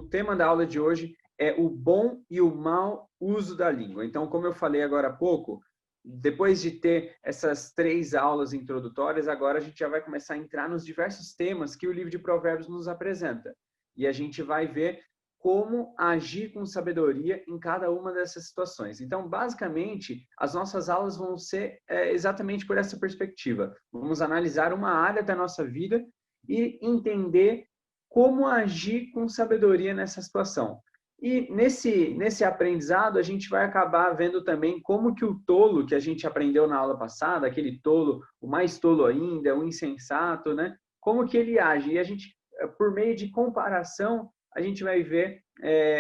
tema da aula de hoje é o bom e o mau uso da língua. Então, como eu falei agora há pouco, depois de ter essas 3 aulas introdutórias, agora a gente já vai começar a entrar nos diversos temas que o livro de Provérbios nos apresenta. E a gente vai ver como agir com sabedoria em cada uma dessas situações. Então, basicamente, as nossas aulas vão ser exatamente por essa perspectiva. Vamos analisar uma área da nossa vida e entender como agir com sabedoria nessa situação. E nesse aprendizado, a gente vai acabar vendo também como que o tolo, que a gente aprendeu na aula passada, aquele tolo, o mais tolo ainda, o insensato, né? Como que ele age. E a gente, por meio de comparação, a gente vai ver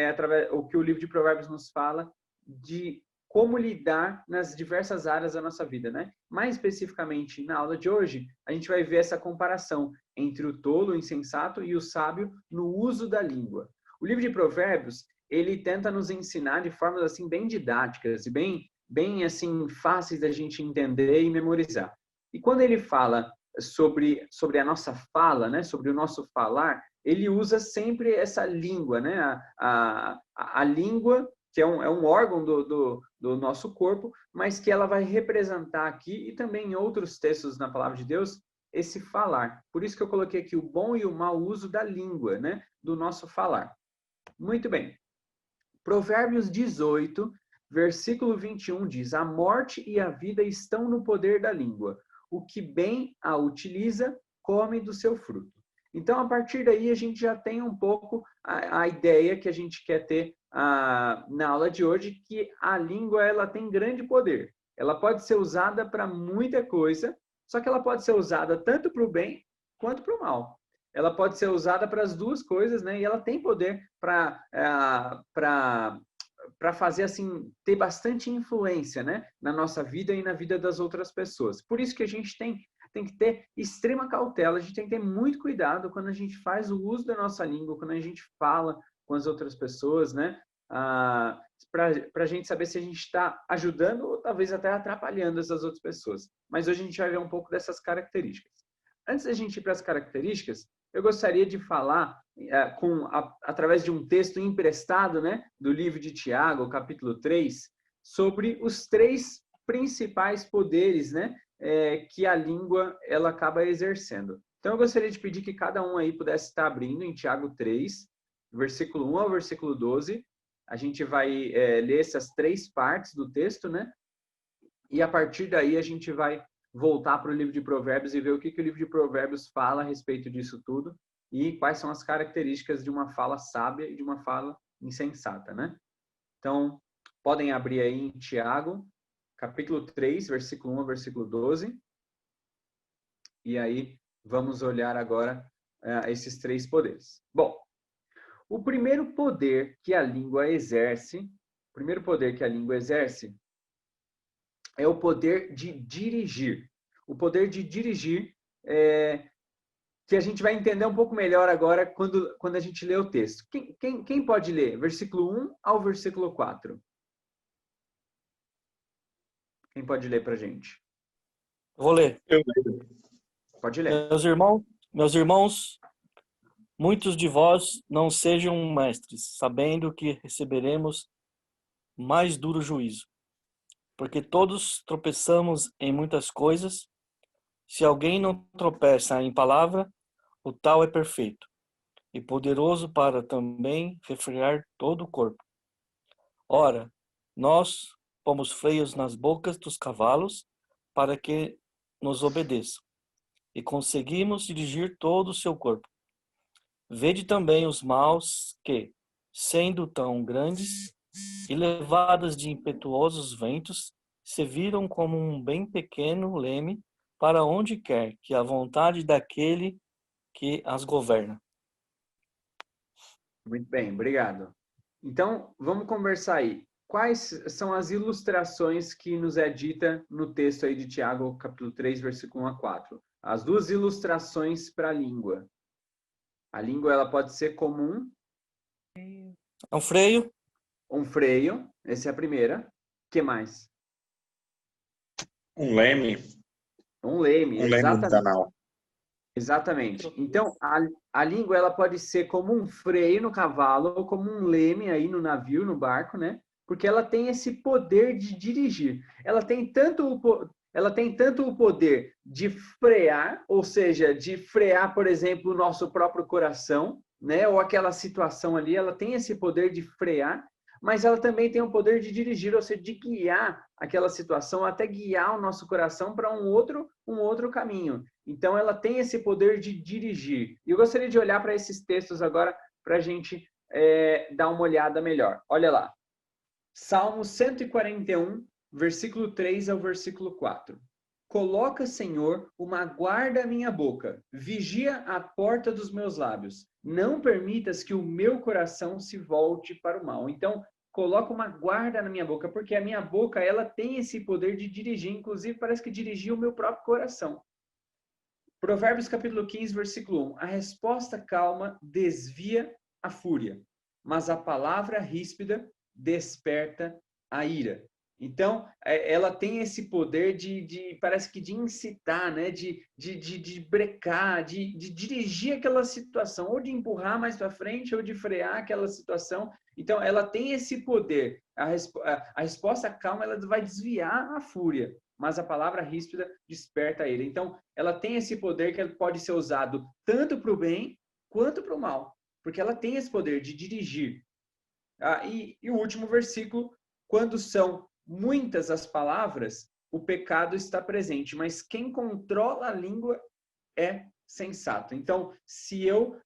através o que o livro de Provérbios nos fala de como lidar nas diversas áreas da nossa vida, né? Mais especificamente, na aula de hoje, a gente vai ver essa comparação entre o tolo, o insensato e o sábio no uso da língua. O livro de Provérbios, ele tenta nos ensinar de formas assim bem didáticas e bem assim fáceis da gente entender e memorizar. E quando ele fala sobre a nossa fala, né, sobre o nosso falar, ele usa sempre essa língua, né, a língua que é um órgão do nosso corpo, mas que ela vai representar aqui e também em outros textos na palavra de Deus esse falar. Por isso que eu coloquei aqui o bom e o mau uso da língua, né, do nosso falar. Muito bem. Provérbios 18, versículo 21 diz: A morte e a vida estão no poder da língua. O que bem a utiliza, come do seu fruto. Então, a partir daí, a gente já tem um pouco a ideia que a gente quer ter na aula de hoje, que a língua ela tem grande poder. Ela pode ser usada para muita coisa, só que ela pode ser usada tanto para o bem quanto para o mal. Ela pode ser usada para as duas coisas, né? E ela tem poder para fazer assim ter bastante influência, né, na nossa vida e na vida das outras pessoas. Por isso que a gente tem que ter extrema cautela, a gente tem que ter muito cuidado quando a gente faz o uso da nossa língua, quando a gente fala com as outras pessoas, né, para a gente saber se a gente está ajudando ou talvez até atrapalhando essas outras pessoas. Mas hoje a gente vai ver um pouco dessas características. Antes da gente ir para as características, eu gostaria de falar através de um texto emprestado, né, do livro de Tiago, capítulo 3, sobre os 3 principais poderes, né, que a língua ela acaba exercendo. Então, eu gostaria de pedir que cada um aí pudesse estar abrindo em Tiago 3, versículo 1 ao versículo 12. A gente vai ler essas 3 partes do texto, né? E a partir daí a gente vai voltar para o livro de Provérbios e ver o que o livro de Provérbios fala a respeito disso tudo e quais são as características de uma fala sábia e de uma fala insensata, né? Então, podem abrir aí em Tiago, capítulo 3, versículo 1 ao versículo 12. E aí, vamos olhar agora esses 3 poderes. Bom, o primeiro poder que a língua exerce, é o poder de dirigir. O poder de dirigir que a gente vai entender um pouco melhor agora quando a gente lê o texto. Quem pode ler? Versículo 1 ao versículo 4. Quem pode ler para a gente? Vou ler. Eu leio. Pode ler. Meus irmãos, muitos de vós não sejam mestres, sabendo que receberemos mais duro juízo. Porque todos tropeçamos em muitas coisas. Se alguém não tropeça em palavra, o tal é perfeito, e poderoso para também refrear todo o corpo. Ora, nós pomos freios nas bocas dos cavalos para que nos obedeçam, e conseguimos dirigir todo o seu corpo. Vede também os maus que, sendo tão grandes e levadas de impetuosos ventos, se viram como um bem pequeno leme para onde quer que a vontade daquele que as governa. Muito bem, obrigado. Então, vamos conversar aí. Quais são as ilustrações que nos é dita no texto aí de Tiago, capítulo 3, versículo 1 a 4? As 2 ilustrações para a língua. A língua ela pode ser comum. É um freio. Um freio, essa é a primeira. O que mais? Um leme. Um leme, Um leme exatamente. mundanal. Exatamente. Então, a língua ela pode ser como um freio no cavalo ou como um leme aí no navio, no barco, né? Porque ela tem esse poder de dirigir. Ela tem tanto o poder de frear, ou seja, de frear, por exemplo, o nosso próprio coração, né? Ou aquela situação ali, ela tem esse poder de frear, mas ela também tem o poder de dirigir, ou seja, de guiar aquela situação, até guiar o nosso coração para um outro caminho. Então, ela tem esse poder de dirigir. E eu gostaria de olhar para esses textos agora para a gente dar uma olhada melhor. Olha lá. Salmo 141, versículo 3 ao versículo 4. Coloca, Senhor, uma guarda à minha boca, vigia a porta dos meus lábios. Não permitas que o meu coração se volte para o mal. Então, coloca uma guarda na minha boca, porque a minha boca, ela tem esse poder de dirigir, inclusive parece que dirigir o meu próprio coração. Provérbios capítulo 15, versículo 1. A resposta calma desvia a fúria, mas a palavra ríspida desperta a ira. Então, ela tem esse poder parece que de incitar, né? de brecar, de dirigir aquela situação, ou de empurrar mais para frente, ou de frear aquela situação. Então, ela tem esse poder. A resposta calma, ela vai desviar a fúria, mas a palavra ríspida desperta a ira. Então, ela tem esse poder que pode ser usado tanto para o bem quanto para o mal, porque ela tem esse poder de dirigir. E o último versículo, quando são muitas as palavras, o pecado está presente, mas quem controla a língua é sensato. Então, se eu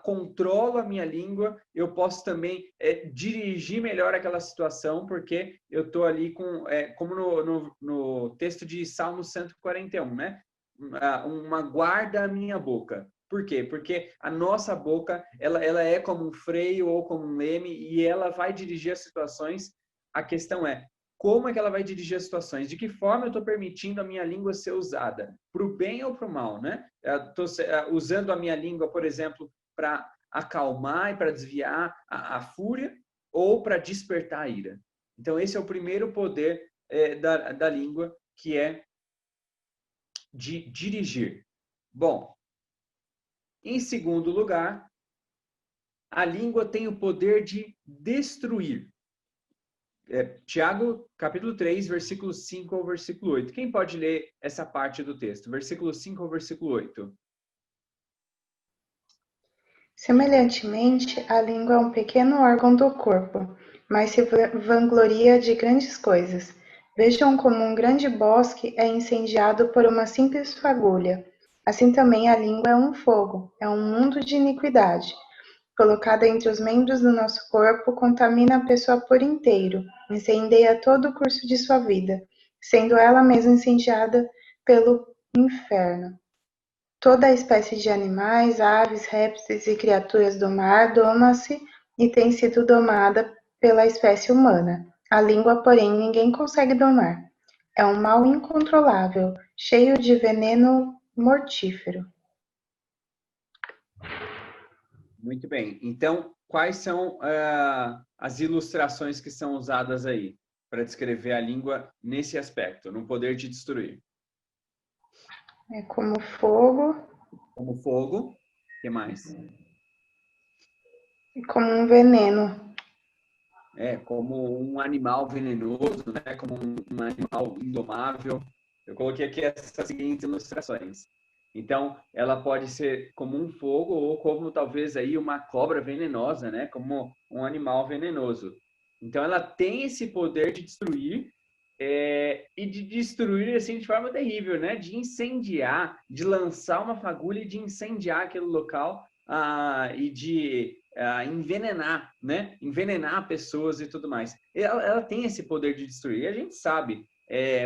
controlo a minha língua, eu posso também dirigir melhor aquela situação, porque eu estou ali como no texto de Salmo 141, né? Uma guarda à minha boca. Por quê? Porque a nossa boca, ela é como um freio ou como um leme e ela vai dirigir as situações. A questão é, como é que ela vai dirigir as situações? De que forma eu estou permitindo a minha língua ser usada? Para o bem ou para o mal, né? Estou usando a minha língua, por exemplo, para acalmar e para desviar a fúria ou para despertar a ira. Então, esse é o primeiro poder da língua, que é de dirigir. Bom, em segundo lugar, a língua tem o poder de destruir. Tiago, capítulo 3, versículo 5 ao versículo 8. Quem pode ler essa parte do texto? Versículo 5 ao versículo 8. Semelhantemente, a língua é um pequeno órgão do corpo, mas se vangloria de grandes coisas. Vejam como um grande bosque é incendiado por uma simples fagulha. Assim também a língua é um fogo, é um mundo de iniquidade. Colocada entre os membros do nosso corpo, contamina a pessoa por inteiro, incendeia todo o curso de sua vida, sendo ela mesma incendiada pelo inferno. Toda a espécie de animais, aves, répteis e criaturas do mar doma-se e tem sido domada pela espécie humana. A língua, porém, ninguém consegue domar. É um mal incontrolável, cheio de veneno mortífero. Muito bem. Então, quais são as ilustrações que são usadas aí para descrever a língua nesse aspecto, no poder de destruir? É como fogo. Como fogo. O que mais? E como um veneno. Como um animal venenoso, né? Como um animal indomável. Eu coloquei aqui essas seguintes ilustrações. Então, ela pode ser como um fogo ou como talvez aí uma cobra venenosa, né? Como um animal venenoso. Então, ela tem esse poder de destruir e de destruir assim de forma terrível, né? De incendiar, de lançar uma fagulha e de incendiar aquele local e de envenenar, né? Envenenar pessoas e tudo mais. Ela tem esse poder de destruir. E a gente sabe,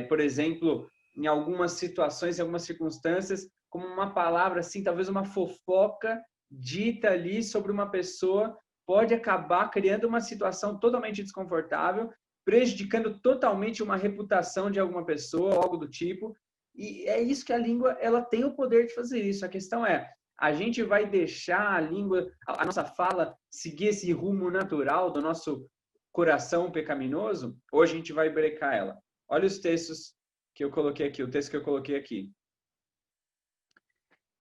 por exemplo, em algumas situações, em algumas circunstâncias, como uma palavra assim, talvez uma fofoca dita ali sobre uma pessoa pode acabar criando uma situação totalmente desconfortável, prejudicando totalmente uma reputação de alguma pessoa, algo do tipo. E é isso que a língua, ela tem o poder de fazer isso. A questão é, a gente vai deixar a língua, a nossa fala, seguir esse rumo natural do nosso coração pecaminoso, ou a gente vai brecar ela? Olha os textos que eu coloquei aqui, o texto que eu coloquei aqui.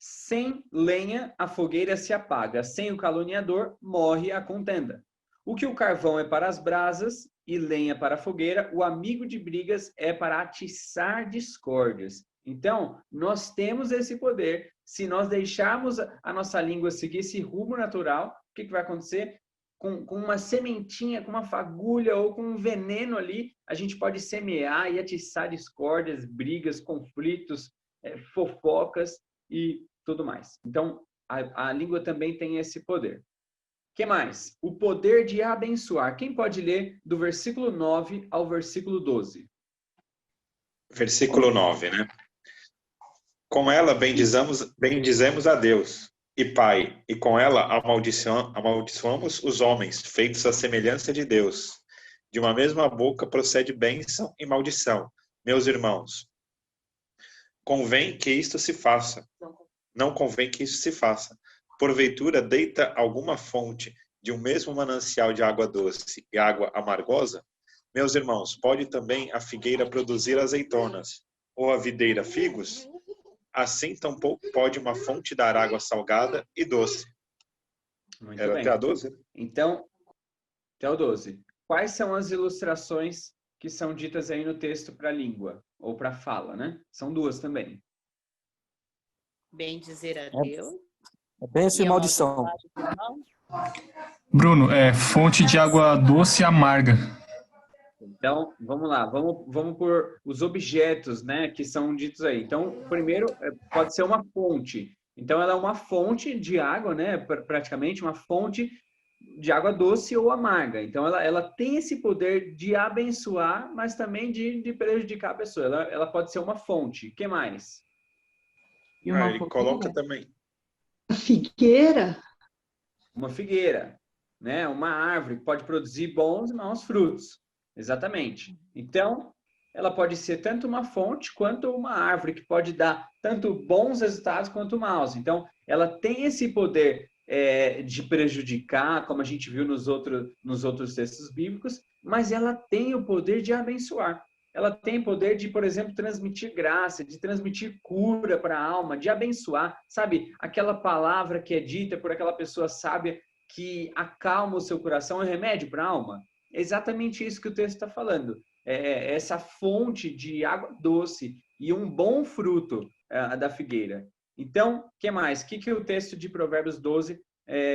Sem lenha, a fogueira se apaga. Sem o caluniador, morre a contenda. O que o carvão é para as brasas e lenha para a fogueira, o amigo de brigas é para atiçar discórdias. Então, nós temos esse poder. Se nós deixarmos a nossa língua seguir esse rumo natural, o que vai acontecer? Com uma sementinha, com uma fagulha ou com um veneno ali, a gente pode semear e atiçar discórdias, brigas, conflitos, fofocas e tudo mais. Então, a língua também tem esse poder. O que mais? O poder de abençoar. Quem pode ler do versículo 9 ao versículo 12? Versículo 9, né? Com ela bendizemos a Deus e Pai, e com ela amaldiçoamos os homens, feitos à semelhança de Deus. De uma mesma boca procede bênção e maldição. Meus irmãos, convém que isto se faça. Não convém que isso se faça. Porventura, deita alguma fonte de um mesmo manancial de água doce e água amargosa? Meus irmãos, pode também a figueira produzir azeitonas, ou a videira figos? Assim tampouco pode uma fonte dar água salgada e doce. Muito Era bem. até a 12? Então, até o 12. Quais são as ilustrações que são ditas aí no texto para a língua? Ou para a fala, né? São duas também. Bem dizer a Deus. Bênção e maldição. Bruno, fonte de água doce e amarga. Então, vamos lá. Vamos por os objetos, né, que são ditos aí. Então, primeiro, pode ser uma fonte. Então, ela é uma fonte de água, né, praticamente uma fonte de água doce ou amarga. Então, ela tem esse poder de abençoar, mas também de prejudicar a pessoa. Ela pode ser uma fonte. O que mais? E uma Ele coloca também. figueira. Uma figueira, né? Uma árvore que pode produzir bons e maus frutos. Exatamente. Então, ela pode ser tanto uma fonte quanto uma árvore que pode dar tanto bons resultados quanto maus. Então, ela tem esse poder de prejudicar, como a gente viu nos outros textos bíblicos, mas ela tem o poder de abençoar. Ela tem o poder de, por exemplo, transmitir graça, de transmitir cura para a alma, de abençoar. Sabe, aquela palavra que é dita por aquela pessoa sábia que acalma o seu coração, é remédio para a alma. É exatamente isso que o texto está falando. Essa fonte de água doce e um bom fruto da figueira. Então, o que mais? O que o texto de Provérbios 12,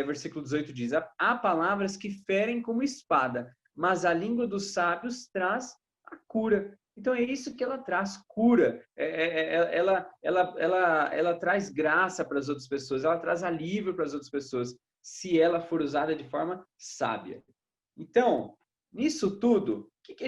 versículo 18 diz? Há palavras que ferem como espada, mas a língua dos sábios traz a cura. Então, é isso que ela traz, cura. Ela traz graça para as outras pessoas, ela traz alívio para as outras pessoas, se ela for usada de forma sábia. Então, nisso tudo, o que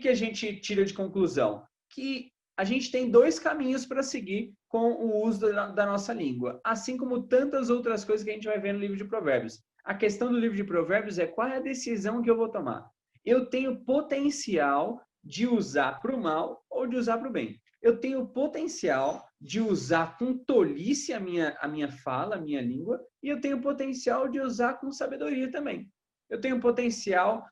a gente tira de conclusão? Que a gente tem dois caminhos para seguir com o uso da nossa língua, assim como tantas outras coisas que a gente vai ver no livro de Provérbios. A questão do livro de Provérbios é qual é a decisão que eu vou tomar. Eu tenho potencial de usar para o mal ou de usar para o bem. Eu tenho potencial de usar com tolice a minha fala, a minha língua, e eu tenho potencial de usar com sabedoria também. Eu tenho potencial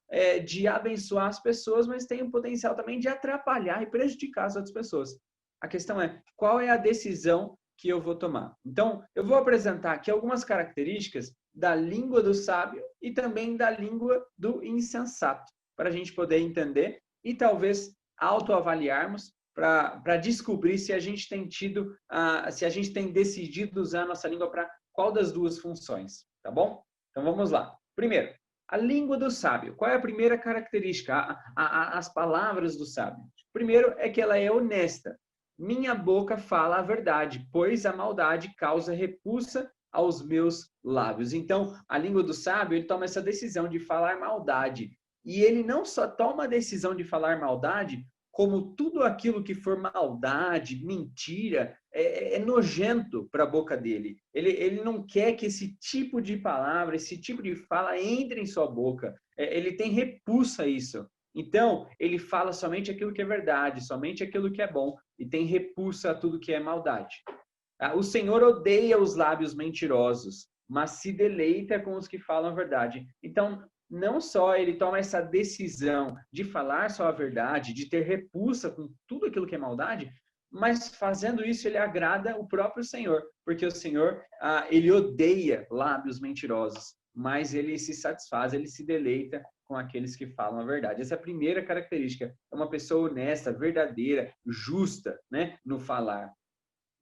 de abençoar as pessoas, mas tenho potencial também de atrapalhar e prejudicar as outras pessoas. A questão é, qual é a decisão que eu vou tomar? Então, eu vou apresentar aqui algumas características da língua do sábio e também da língua do insensato, para a gente poder entender e talvez autoavaliarmos para descobrir se a gente tem se a gente tem decidido usar a nossa língua para qual das duas funções, tá bom? Então, vamos lá. Primeiro, a língua do sábio. Qual é a primeira característica? As palavras do sábio. Primeiro é que ela é honesta. Minha boca fala a verdade, pois a maldade causa repulsa aos meus lábios. Então, a língua do sábio, ele toma essa decisão de falar maldade. E ele não só toma a decisão de falar maldade, como tudo aquilo que for maldade, mentira, é nojento para a boca dele. Ele não quer que esse tipo de palavra, esse tipo de fala entre em sua boca. Ele tem repulsa a isso. Então, ele fala somente aquilo que é verdade, somente aquilo que é bom, e tem repulsa a tudo que é maldade. O Senhor odeia os lábios mentirosos, mas se deleita com os que falam a verdade. Então, não só ele toma essa decisão de falar só a verdade, de ter repulsa com tudo aquilo que é maldade, mas fazendo isso ele agrada o próprio Senhor, porque o Senhor, ele odeia lábios mentirosos, mas ele se satisfaz, ele se deleita com aqueles que falam a verdade. Essa é a primeira característica, é uma pessoa honesta, verdadeira, justa, né, no falar.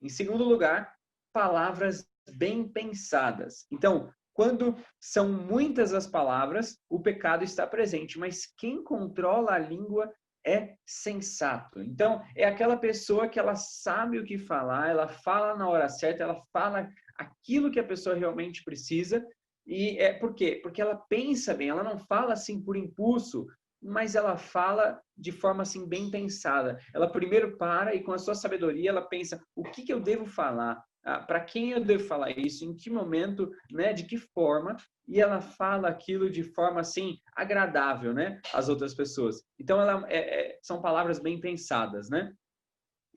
Em segundo lugar, palavras bem pensadas. Então, quando são muitas as palavras, o pecado está presente, mas quem controla a língua é sensato. Então, é aquela pessoa que ela sabe o que falar, ela fala na hora certa, ela fala aquilo que a pessoa realmente precisa. E por quê? Porque ela pensa bem, ela não fala assim por impulso, mas ela fala de forma assim bem pensada. Ela primeiro para e com a sua sabedoria ela pensa o que eu devo falar, para quem eu devo falar isso, em que momento, né, de que forma, e ela fala aquilo de forma assim agradável, né, às outras pessoas. Então são palavras bem pensadas, né?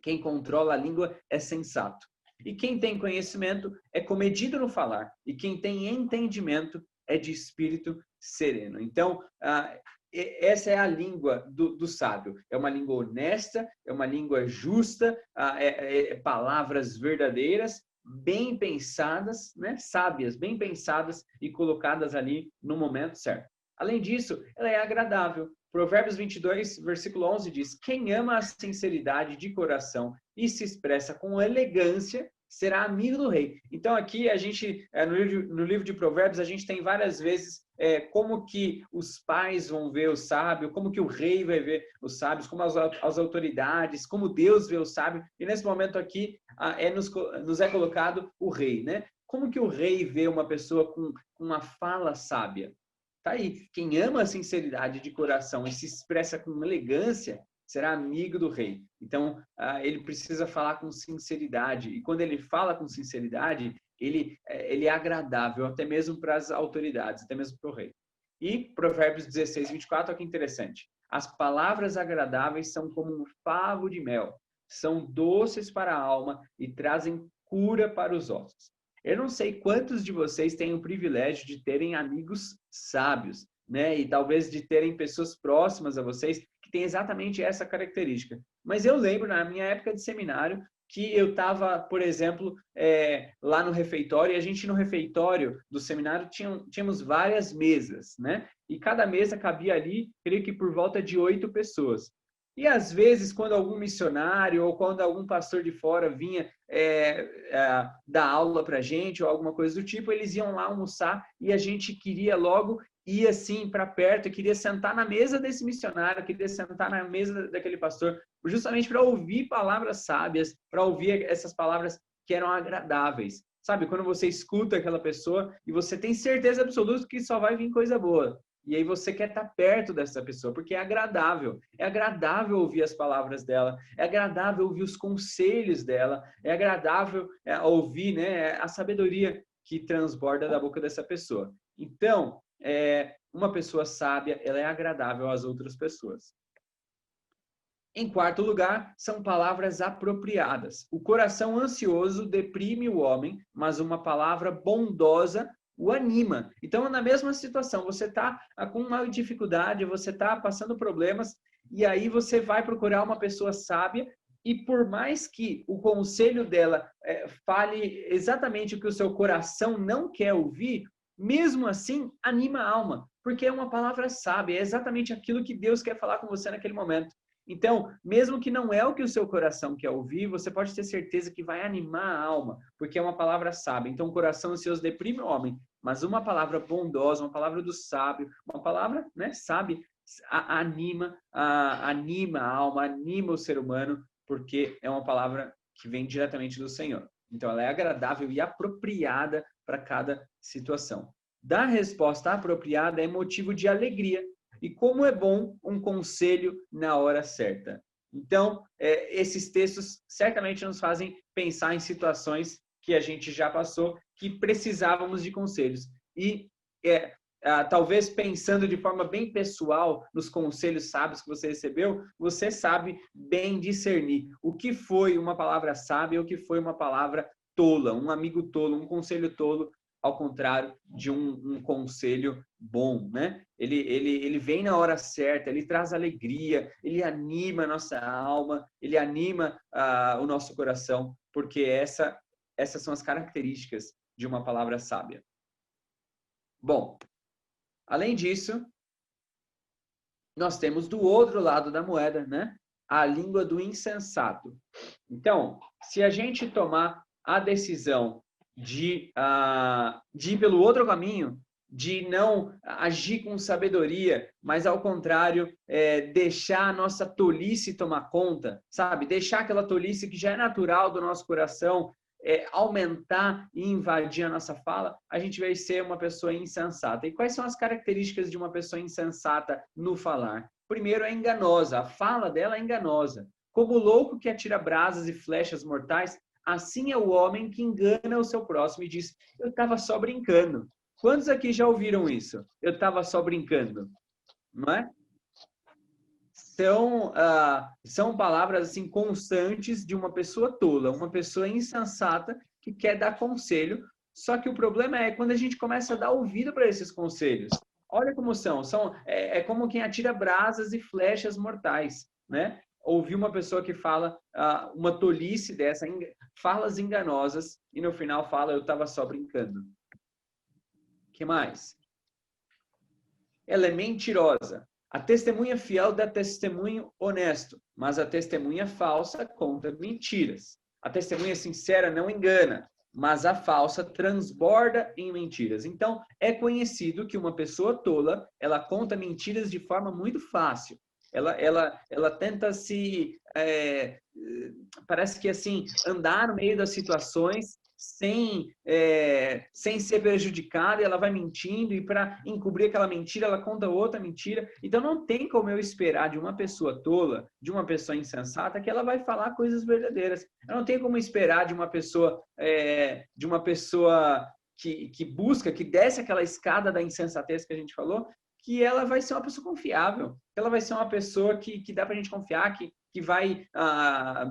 Quem controla a língua é sensato. E quem tem conhecimento é comedido no falar, e quem tem entendimento é de espírito sereno. Então, essa é a língua do sábio. É uma língua honesta, é uma língua justa, palavras verdadeiras, bem pensadas, né? Sábias, bem pensadas e colocadas ali no momento certo. Além disso, ela é agradável. Provérbios 22, versículo 11 diz: quem ama a sinceridade de coração e se expressa com elegância será amigo do rei. Então aqui a gente, no livro de Provérbios, a gente tem várias vezes como que os pais vão ver o sábio, como que o rei vai ver os sábios, como as autoridades, como Deus vê o sábio. E nesse momento aqui nos é colocado o rei, né? Como que o rei vê uma pessoa com uma fala sábia? Tá aí, quem ama a sinceridade de coração e se expressa com elegância, será amigo do rei. Então, ele precisa falar com sinceridade. E quando ele fala com sinceridade, ele é agradável, até mesmo para as autoridades, até mesmo para o rei. E Provérbios 16, 24, olha que interessante. As palavras agradáveis são como um favo de mel, são doces para a alma e trazem cura para os ossos. Eu não sei quantos de vocês têm o privilégio de terem amigos sábios, né? E talvez de terem pessoas próximas a vocês que têm exatamente essa característica. Mas eu lembro, na minha época de seminário, que eu estava, por exemplo, lá no refeitório, e a gente no refeitório do seminário tínhamos várias mesas, né? E cada mesa cabia ali, creio que por volta de 8 pessoas. E às vezes, quando algum missionário ou quando algum pastor de fora vinha dar aula para a gente ou alguma coisa do tipo, eles iam lá almoçar e a gente queria logo ir assim para perto, queria sentar na mesa desse missionário, queria sentar na mesa daquele pastor, justamente para ouvir palavras sábias, para ouvir essas palavras que eram agradáveis. Sabe, quando você escuta aquela pessoa e você tem certeza absoluta que só vai vir coisa boa. E aí você quer estar perto dessa pessoa, porque é agradável. É agradável ouvir as palavras dela, é agradável ouvir os conselhos dela, é agradável ouvir, né, a sabedoria que transborda da boca dessa pessoa. Então, uma pessoa sábia, ela é agradável às outras pessoas. Em quarto lugar, são palavras apropriadas. O coração ansioso deprime o homem, mas uma palavra bondosa o anima. Então, na mesma situação, você está com uma dificuldade, você está passando problemas, e aí você vai procurar uma pessoa sábia, e por mais que o conselho dela fale exatamente o que o seu coração não quer ouvir, mesmo assim, anima a alma, porque é uma palavra sábia, é exatamente aquilo que Deus quer falar com você naquele momento. Então, mesmo que não é o que o seu coração quer ouvir, você pode ter certeza que vai animar a alma, porque é uma palavra sábia. Então, o coração ansioso deprime o homem, mas uma palavra bondosa, uma palavra do sábio, uma palavra, né, sábia, anima a alma, anima o ser humano, porque é uma palavra que vem diretamente do Senhor. Então, ela é agradável e apropriada para cada situação. Dar resposta apropriada é motivo de alegria. E como é bom um conselho na hora certa. Então, esses textos certamente nos fazem pensar em situações que a gente já passou, que precisávamos de conselhos. E talvez pensando de forma bem pessoal nos conselhos sábios que você recebeu, você sabe bem discernir o que foi uma palavra sábia e o que foi uma palavra tola, um amigo tolo, um conselho tolo, ao contrário de um conselho bom, né? Ele vem na hora certa, ele traz alegria, ele anima a nossa alma, ele anima o nosso coração, porque essas são as características de uma palavra sábia. Bom, além disso, nós temos do outro lado da moeda, né? A língua do insensato. Então, se a gente tomar a decisão de ir pelo outro caminho, de não agir com sabedoria, mas ao contrário, deixar a nossa tolice tomar conta, sabe? Deixar aquela tolice que já é natural do nosso coração, aumentar e invadir a nossa fala, a gente vai ser uma pessoa insensata. E quais são as características de uma pessoa insensata no falar? Primeiro, é enganosa. A fala dela é enganosa. Como o louco que atira brasas e flechas mortais, assim é o homem que engana o seu próximo e diz, eu estava só brincando. Quantos aqui já ouviram isso? Eu estava só brincando. Não é? São palavras assim, constantes de uma pessoa tola, uma pessoa insensata que quer dar conselho. Só que o problema é quando a gente começa a dar ouvido para esses conselhos. Olha como são como quem atira brasas e flechas mortais, né? Ouvir uma pessoa que fala uma tolice dessa, falas enganosas, e no final fala, eu estava só brincando. O que mais? Ela é mentirosa. A testemunha fiel dá testemunho honesto, mas a testemunha falsa conta mentiras. A testemunha sincera não engana, mas a falsa transborda em mentiras. Então, é conhecido que uma pessoa tola, ela conta mentiras de forma muito fácil. Ela tenta parece que assim, andar no meio das situações sem ser prejudicada, e ela vai mentindo, e para encobrir aquela mentira, ela conta outra mentira. Então, não tem como eu esperar de uma pessoa tola, de uma pessoa insensata, que ela vai falar coisas verdadeiras. Eu não tenho como esperar de uma pessoa que busca, que desce aquela escada da insensatez que a gente falou, que ela vai ser uma pessoa confiável, que ela vai ser uma pessoa que dá para a gente confiar, que vai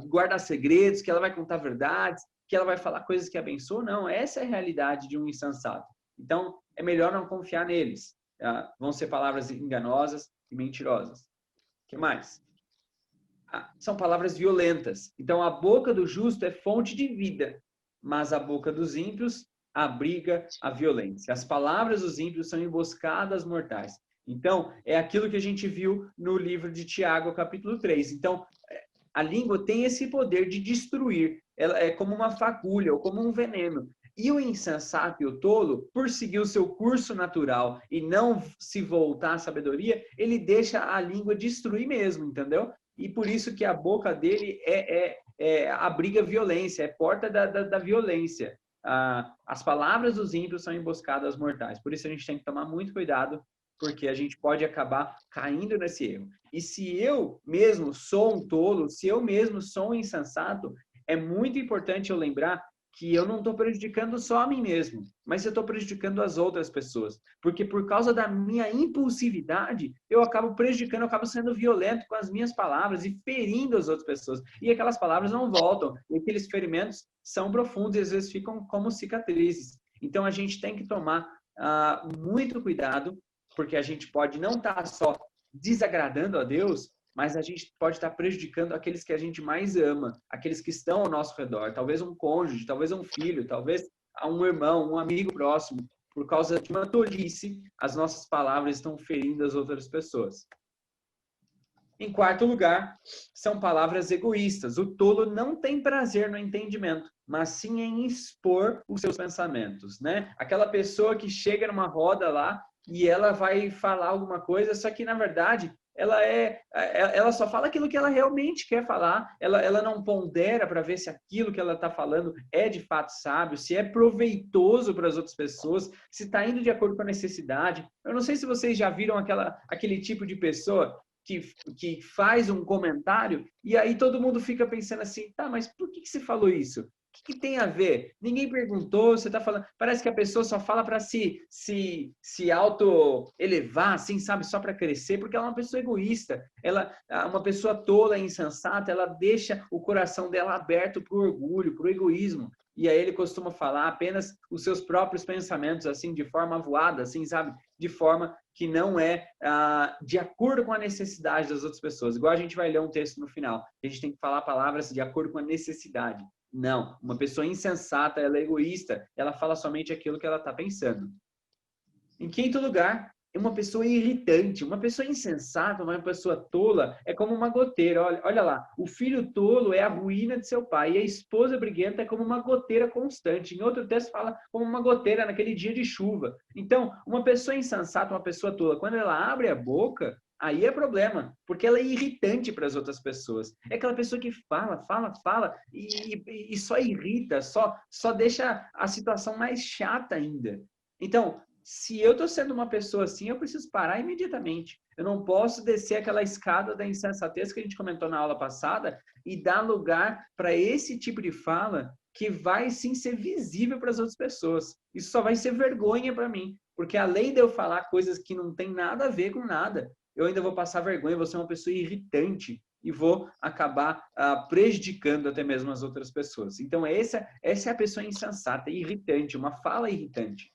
guardar segredos, que ela vai contar verdades, que ela vai falar coisas que abençoam. Não, essa é a realidade de um insensato. Então, é melhor não confiar neles. Vão ser palavras enganosas e mentirosas. O que mais? São palavras violentas. Então, a boca do justo é fonte de vida, mas a boca dos ímpios abriga a violência. As palavras dos ímpios são emboscadas mortais. Então, é aquilo que a gente viu no livro de Tiago, capítulo 3. Então, a língua tem esse poder de destruir. Ela é como uma fagulha ou como um veneno. E o insensato e o tolo, por seguir o seu curso natural e não se voltar à sabedoria, ele deixa a língua destruir mesmo, entendeu? E por isso que a boca dele abriga violência, é porta da violência. As palavras dos ímpios são emboscadas mortais. Por isso a gente tem que tomar muito cuidado, porque a gente pode acabar caindo nesse erro. E se eu mesmo sou um tolo, se eu mesmo sou um insensato, é muito importante eu lembrar que eu não estou prejudicando só a mim mesmo, mas eu estou prejudicando as outras pessoas. Porque por causa da minha impulsividade, eu acabo prejudicando, eu acabo sendo violento com as minhas palavras e ferindo as outras pessoas. E aquelas palavras não voltam. E aqueles ferimentos são profundos e às vezes ficam como cicatrizes. Então a gente tem que tomar muito cuidado, porque a gente pode não estar só desagradando a Deus, mas a gente pode estar prejudicando aqueles que a gente mais ama, aqueles que estão ao nosso redor, talvez um cônjuge, talvez um filho, talvez um irmão, um amigo próximo. Por causa de uma tolice, as nossas palavras estão ferindo as outras pessoas. Em quarto lugar, são palavras egoístas. O tolo não tem prazer no entendimento, mas sim em expor os seus pensamentos, né? Aquela pessoa que chega numa roda lá e ela vai falar alguma coisa, só que, na verdade, ela só fala aquilo que ela realmente quer falar, ela não pondera para ver se aquilo que ela está falando é de fato sábio, se é proveitoso para as outras pessoas, se está indo de acordo com a necessidade. Eu não sei se vocês já viram aquele tipo de pessoa que faz um comentário e aí todo mundo fica pensando assim, tá, mas por que você falou isso? que tem a ver? Ninguém perguntou, você está falando. Parece que a pessoa só fala para se auto-elevar, assim, sabe? Só para crescer, porque ela é uma pessoa egoísta. Uma pessoa tola e insensata, ela deixa o coração dela aberto para o orgulho, para o egoísmo. E aí ele costuma falar apenas os seus próprios pensamentos, assim, de forma avoada, assim, sabe? De forma que não é de acordo com a necessidade das outras pessoas. Igual a gente vai ler um texto no final. A gente tem que falar palavras de acordo com a necessidade. Não, uma pessoa insensata, ela é egoísta, ela fala somente aquilo que ela está pensando. Em quinto lugar, uma pessoa irritante, uma pessoa insensata, uma pessoa tola, é como uma goteira. Olha lá, o filho tolo é a ruína de seu pai, e a esposa briguenta é como uma goteira constante. Em outro texto fala como uma goteira naquele dia de chuva. Então, uma pessoa insensata, uma pessoa tola, quando ela abre a boca, aí é problema, porque ela é irritante para as outras pessoas. É aquela pessoa que fala e só irrita, só deixa a situação mais chata ainda. Então, se eu estou sendo uma pessoa assim, eu preciso parar imediatamente. Eu não posso descer aquela escada da insensatez que a gente comentou na aula passada e dar lugar para esse tipo de fala que vai sim ser visível para as outras pessoas. Isso só vai ser vergonha para mim, porque além de eu falar coisas que não tem nada a ver com nada, eu ainda vou passar vergonha, vou ser uma pessoa irritante e vou acabar prejudicando até mesmo as outras pessoas. Então, essa é a pessoa insensata, irritante, uma fala irritante.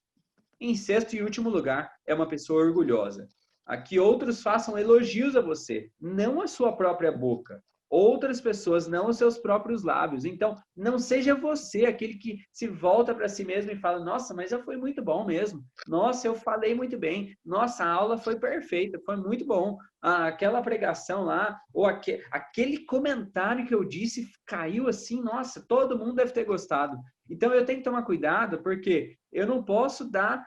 Em sexto e último lugar, é uma pessoa orgulhosa. A que outros façam elogios a você, não a sua própria boca. Outras pessoas, não os seus próprios lábios. Então, não seja você aquele que se volta para si mesmo e fala, nossa, mas eu fui muito bom mesmo. Nossa, eu falei muito bem. Nossa, a aula foi perfeita, foi muito bom. Aquela pregação lá, ou aquele comentário que eu disse caiu assim, nossa, todo mundo deve ter gostado. Então, eu tenho que tomar cuidado, porque eu não posso dar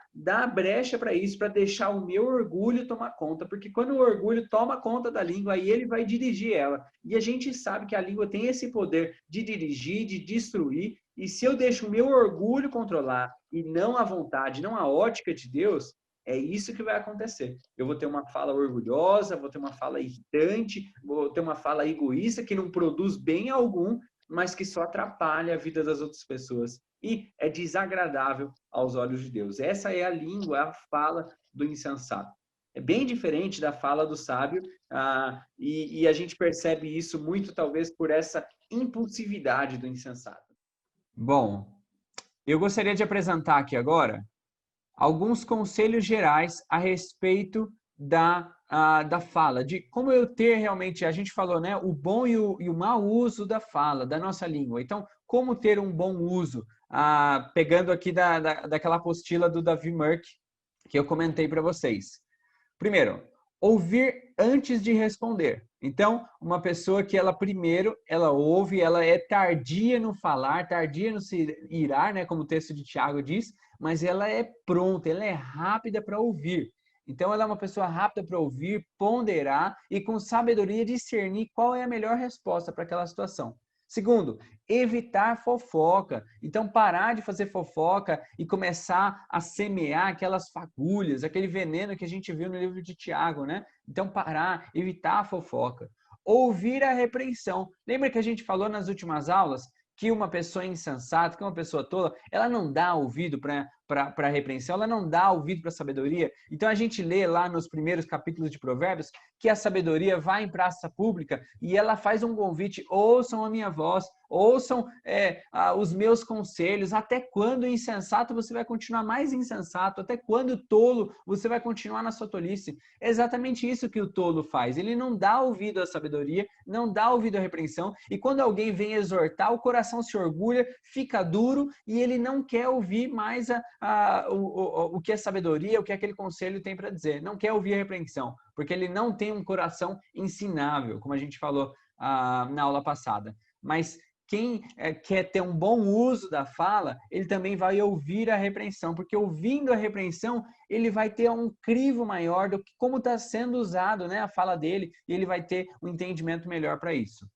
brecha para isso, para deixar o meu orgulho tomar conta, porque quando o orgulho toma conta da língua, aí ele vai dirigir ela. E a gente sabe que a língua tem esse poder de dirigir, de destruir, e se eu deixo o meu orgulho controlar, e não a vontade, não a ótica de Deus, é isso que vai acontecer. Eu vou ter uma fala orgulhosa, vou ter uma fala irritante, vou ter uma fala egoísta, que não produz bem algum, mas que só atrapalha a vida das outras pessoas e é desagradável aos olhos de Deus. Essa é a língua, a fala do insensato. É bem diferente da fala do sábio e a gente percebe isso muito, talvez, por essa impulsividade do insensato. Bom, eu gostaria de apresentar aqui agora alguns conselhos gerais a respeito da fala, de como eu ter realmente, a gente falou, né, o bom e o mau uso da fala, da nossa língua. Então, como ter um bom uso? Pegando aqui daquela apostila do Davi Merck, que eu comentei para vocês. Primeiro, ouvir antes de responder. Então, uma pessoa que ela ouve, ela é tardia no falar, tardia no se irar, né, como o texto de Tiago diz, mas ela é pronta, ela é rápida para ouvir. Então, ela é uma pessoa rápida para ouvir, ponderar e com sabedoria discernir qual é a melhor resposta para aquela situação. Segundo, evitar fofoca. Então, parar de fazer fofoca e começar a semear aquelas fagulhas, aquele veneno que a gente viu no livro de Tiago, né? Então, parar, evitar a fofoca. Ouvir a repreensão. Lembra que a gente falou nas últimas aulas que uma pessoa insensata, que uma pessoa tola, ela não dá ouvido para a repreensão, ela não dá ouvido para a sabedoria. Então, a gente lê lá nos primeiros capítulos de Provérbios que a sabedoria vai em praça pública e ela faz um convite, ouçam a minha voz, ouçam os meus conselhos, até quando insensato você vai continuar mais insensato, até quando tolo você vai continuar na sua tolice. É exatamente isso que o tolo faz, ele não dá ouvido à sabedoria, não dá ouvido à repreensão, e quando alguém vem exortar, o coração se orgulha, fica duro e ele não quer ouvir mais o que a sabedoria, o que aquele conselho tem para dizer, não quer ouvir a repreensão, porque ele não tem um coração ensinável, como a gente falou na aula passada. Mas quem quer ter um bom uso da fala, ele também vai ouvir a repreensão, porque ouvindo a repreensão, ele vai ter um crivo maior do que como está sendo usado, né, a fala dele, e ele vai ter um entendimento melhor para isso. O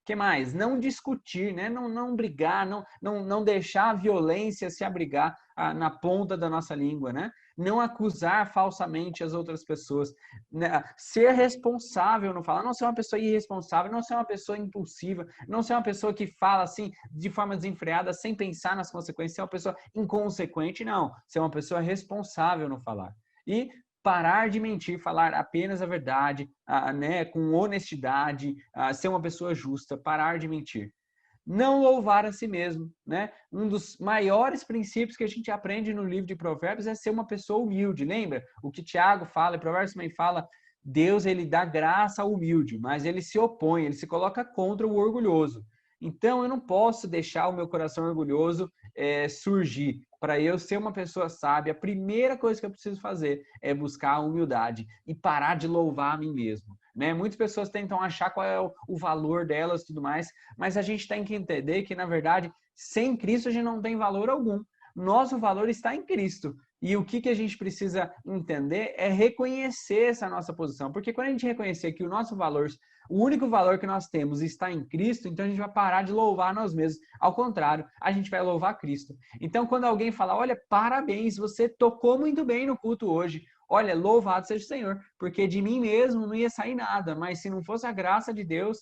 que mais? Não discutir, né? Não brigar, não deixar a violência se abrigar. na ponta da nossa língua, né? Não acusar falsamente as outras pessoas, né? Ser responsável no falar, não ser uma pessoa irresponsável, não ser uma pessoa impulsiva, não ser uma pessoa que fala assim de forma desenfreada, sem pensar nas consequências, ser uma pessoa inconsequente, não. Ser uma pessoa responsável no falar. E parar de mentir, falar apenas a verdade, né, com honestidade, ser uma pessoa justa, parar de mentir. Não louvar a si mesmo, né? Um dos maiores princípios que a gente aprende no livro de Provérbios é ser uma pessoa humilde. Lembra o que Tiago fala, e Provérbios também fala, Deus ele dá graça ao humilde, mas ele se opõe, ele se coloca contra o orgulhoso. Então eu não posso deixar o meu coração orgulhoso surgir. Para eu ser uma pessoa sábia, a primeira coisa que eu preciso fazer é buscar a humildade e parar de louvar a mim mesmo. Né? Muitas pessoas tentam achar qual é o valor delas e tudo mais, mas a gente tem que entender que, na verdade, sem Cristo a gente não tem valor algum. Nosso valor está em Cristo. E o que a gente precisa entender é reconhecer essa nossa posição. Porque quando a gente reconhecer que o nosso valor, o único valor que nós temos está em Cristo, então a gente vai parar de louvar nós mesmos. Ao contrário, a gente vai louvar Cristo. Então, quando alguém fala, olha, parabéns, você tocou muito bem no culto hoje. Olha, louvado seja o Senhor, porque de mim mesmo não ia sair nada, mas se não fosse a graça de Deus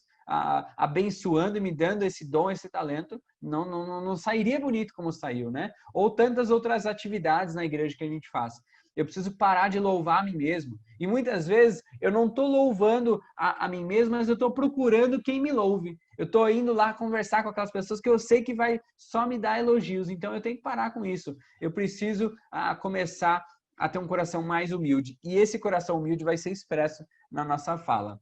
abençoando e me dando esse dom, esse talento, não sairia bonito como saiu, né? Ou tantas outras atividades na igreja que a gente faz. Eu preciso parar de louvar a mim mesmo. E muitas vezes eu não estou louvando a mim mesmo, mas eu estou procurando quem me louve. Eu estou indo lá conversar com aquelas pessoas que eu sei que vai só me dar elogios. Então eu tenho que parar com isso. Eu preciso começar a ter um coração mais humilde. E esse coração humilde vai ser expresso na nossa fala.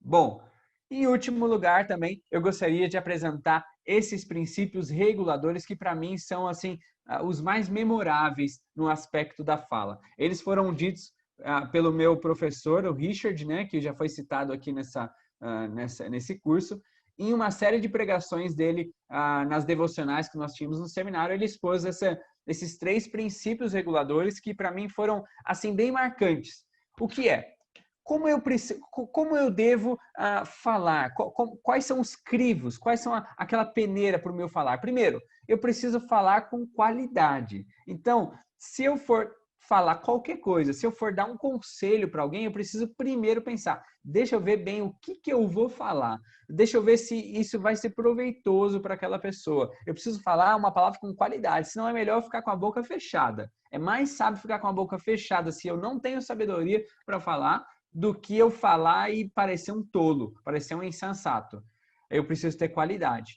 Bom, em último lugar também, eu gostaria de apresentar esses princípios reguladores que para mim são assim os mais memoráveis no aspecto da fala. Eles foram ditos pelo meu professor, o Richard, né, que já foi citado aqui nesse curso, em uma série de pregações dele nas devocionais que nós tínhamos no seminário. Ele expôs esses 3 princípios reguladores que para mim foram assim bem marcantes. O que é? Como eu devo falar? Quais são os crivos? Quais são aquela peneira para o meu falar? Primeiro, eu preciso falar com qualidade. Então, se eu for falar qualquer coisa, se eu for dar um conselho para alguém, eu preciso primeiro pensar, deixa eu ver bem o que eu vou falar. Deixa eu ver se isso vai ser proveitoso para aquela pessoa. Eu preciso falar uma palavra com qualidade, senão é melhor ficar com a boca fechada. É mais sábio ficar com a boca fechada se eu não tenho sabedoria para falar, do que eu falar e parecer um tolo, parecer um insensato. Eu preciso ter qualidade.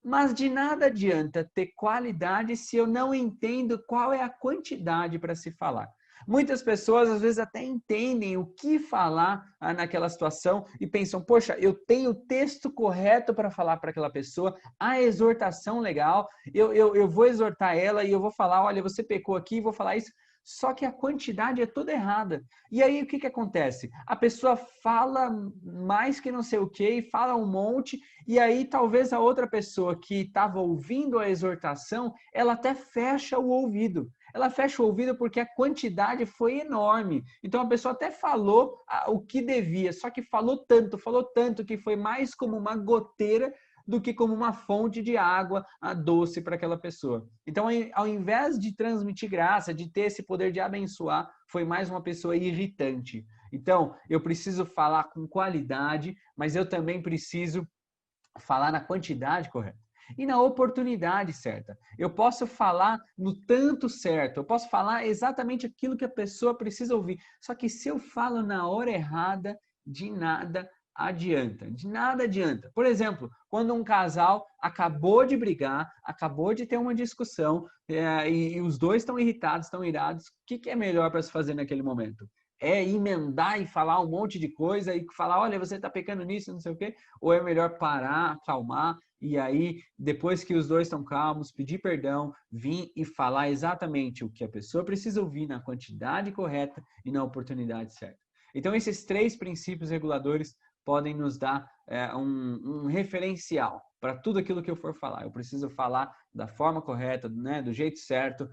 Mas de nada adianta ter qualidade se eu não entendo qual é a quantidade para se falar. Muitas pessoas, às vezes, até entendem o que falar naquela situação e pensam, poxa, eu tenho o texto correto para falar para aquela pessoa, a exortação legal, eu vou exortar ela e eu vou falar, olha, você pecou aqui, vou falar isso. Só que a quantidade é toda errada. E aí o que acontece? A pessoa fala mais que não sei o que, fala um monte, e aí talvez a outra pessoa que estava ouvindo a exortação, ela até fecha o ouvido. Ela fecha o ouvido porque a quantidade foi enorme. Então a pessoa até falou o que devia, só que falou tanto que foi mais como uma goteira do que como uma fonte de água doce para aquela pessoa. Então, ao invés de transmitir graça, de ter esse poder de abençoar, foi mais uma pessoa irritante. Então, eu preciso falar com qualidade, mas eu também preciso falar na quantidade correta. E na oportunidade certa. Eu posso falar no tanto certo, eu posso falar exatamente aquilo que a pessoa precisa ouvir. Só que se eu falo na hora errada, de nada adianta, de nada adianta. Por exemplo, quando um casal acabou de brigar, acabou de ter uma discussão e os dois estão irritados, estão irados, o que é melhor para se fazer naquele momento? É emendar e falar um monte de coisa e falar, olha, você está pecando nisso, não sei o quê? Ou é melhor parar, acalmar e aí, depois que os dois estão calmos, pedir perdão, vir e falar exatamente o que a pessoa precisa ouvir na quantidade correta e na oportunidade certa. Então, esses 3 princípios reguladores podem nos dar um referencial para tudo aquilo que eu for falar. Eu preciso falar da forma correta, né, do jeito certo,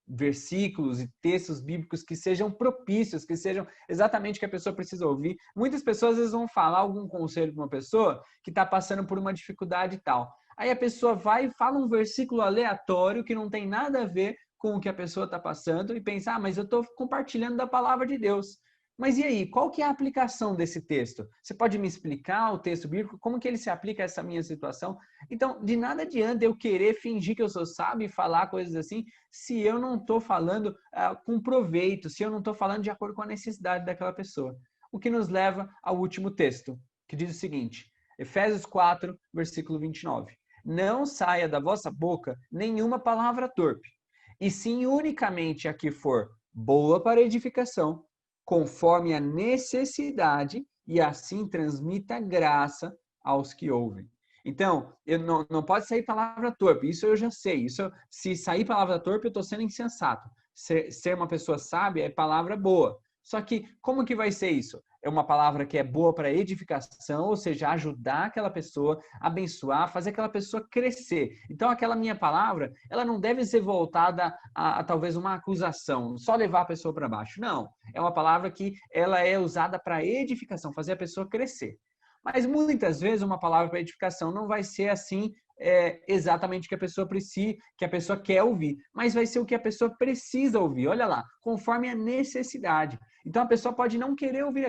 versículos e textos bíblicos que sejam propícios, que sejam exatamente o que a pessoa precisa ouvir. Muitas pessoas às vezes vão falar algum conselho para uma pessoa que está passando por uma dificuldade e tal. Aí a pessoa vai e fala um versículo aleatório que não tem nada a ver com o que a pessoa está passando e pensa, mas eu estou compartilhando da palavra de Deus. Mas e aí, qual que é a aplicação desse texto? Você pode me explicar o texto bíblico, como que ele se aplica a essa minha situação? Então, de nada adianta eu querer fingir que eu sou sábio e falar coisas assim, se eu não estou falando com proveito, se eu não estou falando de acordo com a necessidade daquela pessoa. O que nos leva ao último texto, que diz o seguinte, Efésios 4, versículo 29. Não saia da vossa boca nenhuma palavra torpe, e sim unicamente a que for boa para edificação, conforme a necessidade, e assim transmita graça aos que ouvem. Então, não pode sair palavra torpe, isso eu já sei. Se sair palavra torpe, eu estou sendo insensato. Ser uma pessoa sábia é palavra boa. Só que, como que vai ser isso? É uma palavra que é boa para edificação, ou seja, ajudar aquela pessoa, abençoar, fazer aquela pessoa crescer. Então, aquela minha palavra, ela não deve ser voltada a talvez uma acusação, só levar a pessoa para baixo. Não, é uma palavra que ela é usada para edificação, fazer a pessoa crescer. Mas muitas vezes uma palavra para edificação não vai ser assim exatamente o que a pessoa precisa, que a pessoa quer ouvir, mas vai ser o que a pessoa precisa ouvir. Olha lá, conforme a necessidade. Então a pessoa pode não querer ouvir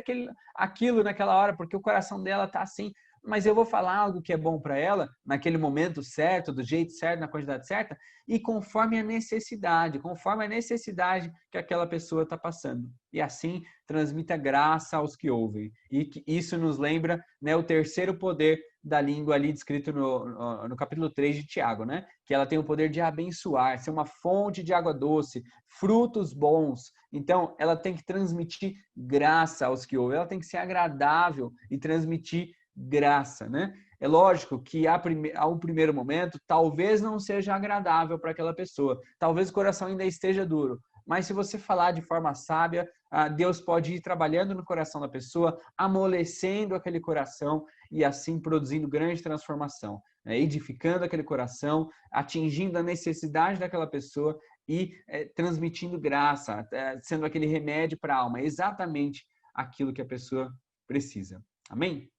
aquilo naquela hora, porque o coração dela está assim, mas eu vou falar algo que é bom para ela, naquele momento certo, do jeito certo, na quantidade certa, e conforme a necessidade que aquela pessoa está passando. E assim transmita graça aos que ouvem. E que isso nos lembra, né, o terceiro poder da língua ali descrito no capítulo 3 de Tiago, né? Que ela tem o poder de abençoar, ser uma fonte de água doce, frutos bons. Então, ela tem que transmitir graça aos que ouvem, ela tem que ser agradável e transmitir graça, né? É lógico que a um primeiro momento talvez não seja agradável para aquela pessoa, talvez o coração ainda esteja duro, mas se você falar de forma sábia, Deus pode ir trabalhando no coração da pessoa, amolecendo aquele coração e assim produzindo grande transformação, né? Edificando aquele coração, atingindo a necessidade daquela pessoa e transmitindo graça, sendo aquele remédio para a alma, exatamente aquilo que a pessoa precisa. Amém?